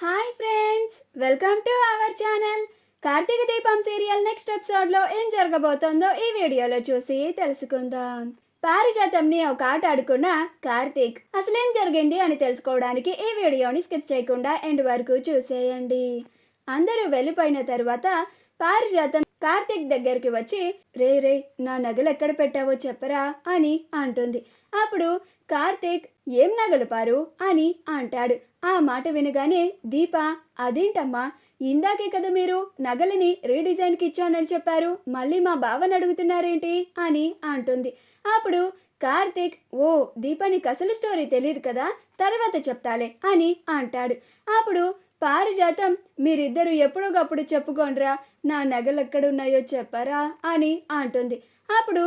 Hi friends, welcome to our channel. Karthika Deepam serial next ఎపిసోడ్లో ఏం జరగబోతోందో ఈ వీడియోలో చూసి తెలుసుకుందాం. పారిజాతంని ఒక ఆట ఆడుకున్న కార్తీక్ అసలేం జరిగింది అని తెలుసుకోవడానికి ఈ వీడియోని స్కిప్ చేయకుండా ఎండ్ వరకు చూసేయండి. అందరూ వెళ్ళిపోయిన తర్వాత పారిజాతం కార్తీక్ దగ్గరికి వచ్చి రే రే నా నగలు ఎక్కడ పెట్టావో చెప్పరా అని అంటుంది. అప్పుడు కార్తీక్ ఏం నగలు పారు అని అంటాడు. ఆ మాట వినగానే దీప అదేంటమ్మా, ఇందాకే కదా మీరు నగలని రీడిజైన్కి ఇచ్చానని చెప్పారు, మళ్ళీ మా బావని అడుగుతున్నారేంటి అని అంటుంది. అప్పుడు కార్తీక్ ఓ దీప నీకు అసలు స్టోరీ తెలియదు కదా, తర్వాత చెప్తాలే అని అంటాడు. అప్పుడు పారిజాతం మీరిద్దరూ ఎప్పుడోగప్పుడు చెప్పుకోండ్రా, నా నగలు ఎక్కడున్నాయో చెప్పరా అని అంటుంది. అప్పుడు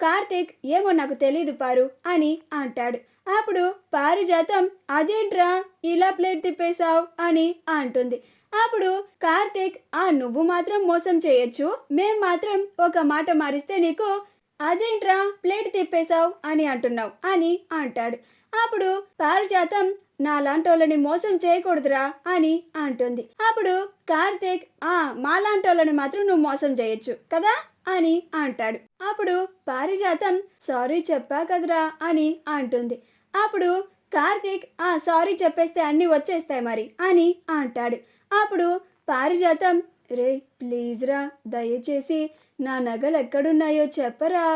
కార్తీక్ ఏమో నాకు తెలీదు పారు అని అంటాడు. అప్పుడు పారిజాతం అదేంట్రా ఇలా ప్లేట్ తిప్పేశావు అని అంటుంది. అప్పుడు కార్తీక్ నువ్వు మాత్రం మోసం చేయొచ్చు, మేం మాత్రం ఒక మాట మారిస్తే నీకు అదేంట్రా ప్లేట్ తిప్పేశావు అని అంటున్నావు అని అంటాడు. అప్పుడు పారిజాతం నాలాంటోళ్ళని మోసం చేయకూడదురా అని అంటుంది. అప్పుడు కార్తీక్ మాలాంటోళ్ళని మాత్రం నువ్వు మోసం చేయొచ్చు కదా అని అంటాడు. అప్పుడు పారిజాతం సారీ చెప్పా కదరా అని అంటుంది. అప్పుడు కార్తీక్ సారీ చెప్పేస్తే అన్నీ వచ్చేస్తాయి మరి అని అంటాడు. అప్పుడు పారిజాతం రే ప్లీజ్ రా, దయచేసి నా నగలు ఎక్కడున్నాయో చెప్పరా,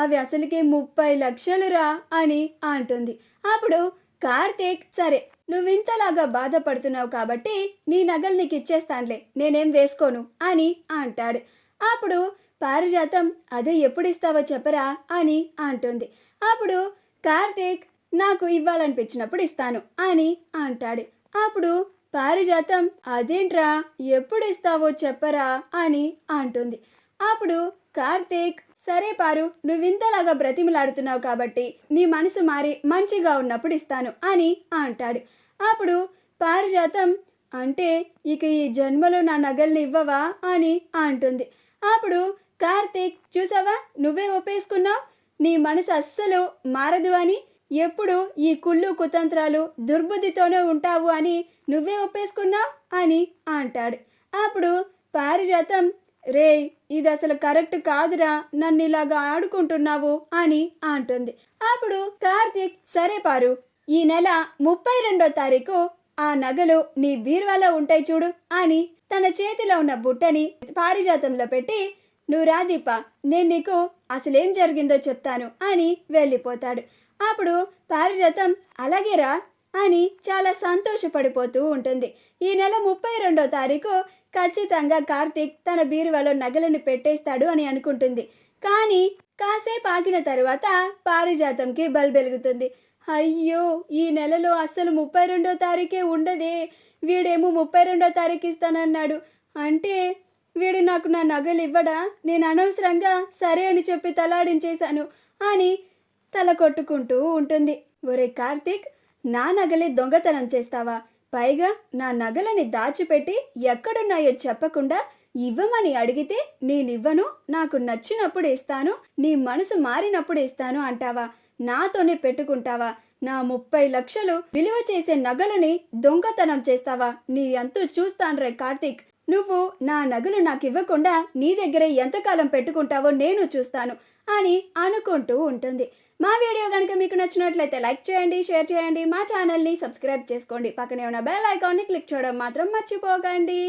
అవి అసలుకి 30 లక్షలురా అని అంటుంది. అప్పుడు కార్తీక్ సరే నువ్వింతలాగా బాధపడుతున్నావు కాబట్టి నీ నగలు నీకు ఇచ్చేస్తానులే, నేనేం వేసుకోను అని అంటాడు. అప్పుడు పారిజాతం అదే ఎప్పుడు ఇస్తావో చెప్పరా అని అంటుంది. అప్పుడు కార్తీక్ నాకు ఇవ్వాలనిపించినప్పుడు ఇస్తాను అని అంటాడు. అప్పుడు పారిజాతం అదేంట్రా ఎప్పుడు ఇస్తావో చెప్పరా అని అంటుంది. అప్పుడు కార్తీక్ సరే పారు, నువ్వింతలాగా బ్రతిమలాడుతున్నావు కాబట్టి నీ మనసు మారి మంచిగా ఉన్నప్పుడు ఇస్తాను అని అంటాడు. అప్పుడు పారిజాతం అంటే ఇక ఈ జన్మలో నా నగల్ని ఇవ్వవా అని అంటుంది. అప్పుడు కార్తీక్ చూసావా, నువ్వే ఒప్పేసుకున్నావు, నీ మనసు అస్సలు మారదు అని, ఎప్పుడు ఈ కుళ్ళు కుతంత్రాలు దుర్బుద్ధితోనే ఉంటావు అని నువ్వే ఒప్పేసుకున్నావు అని అంటాడు. అప్పుడు పారిజాతం రే ఇది అసలు కరెక్ట్ కాదురా, నన్ను ఇలాగా ఆడుకుంటున్నావు అని అంటుంది. అప్పుడు కార్తీక్ సరే పారు, ఈ నెల 32వ తారీఖు ఆ నగలు నీ బీరువాలో ఉంటాయి చూడు అని తన చేతిలో ఉన్న బుట్టని పారిజాతంలో పెట్టి నువ్వు రా దీప, నేను నీకు అసలేం జరిగిందో చెప్తాను అని వెళ్ళిపోతాడు. అప్పుడు పారిజాతం అలాగే రా అని చాలా సంతోషపడిపోతూ ఉంటుంది. ఈ నెల 32వ తారీఖు ఖచ్చితంగా కార్తీక్ తన బీరువాలో నగలను పెట్టేస్తాడు అని అనుకుంటుంది. కానీ కాసేపు ఆగిన తర్వాత పారిజాతంకి బల్బెలుగుతుంది. అయ్యో ఈ నెలలో అస్సలు 32వ తారీఖే ఉండదే, వీడేమో 32వ తారీఖు ఇస్తానన్నాడు, అంటే వీడు నాకు నా నగలు ఇవ్వడా, నేను అనవసరంగా సరే అని చెప్పి తలాడించేశాను అని తల కొట్టుకుంటూ ఉంటుంది. ఒరే కార్తీక్, నా నగలే దొంగతనం చేస్తావా, పైగా నా నగలని దాచిపెట్టి ఎక్కడున్నాయో చెప్పకుండా ఇవ్వమని అడిగితే నేనివ్వను, నాకు నచ్చినప్పుడు ఇస్తాను, నీ మనసు మారినప్పుడు ఇస్తాను అంటావా, నాతోనే పెట్టుకుంటావా, నా 30 లక్షలు విలువ చేసే నగలని దొంగతనం చేస్తావా, నీ అంతూ చూస్తాన్రే కార్తీక్, నువ్వు నా నగలు నాకు ఇవ్వకుండా నీ దగ్గరే ఎంతకాలం పెట్టుకుంటావో నేను చూస్తాను అని అనుకుంటూ ఉంటుంది. మా వీడియో కనుక మీకు నచ్చినట్లయితే లైక్ చేయండి, షేర్ చేయండి, మా ఛానల్ని సబ్స్క్రైబ్ చేసుకోండి, పక్కనే ఉన్న బెల్ ఐకాన్ని క్లిక్ చేయడం మాత్రం మర్చిపోకండి.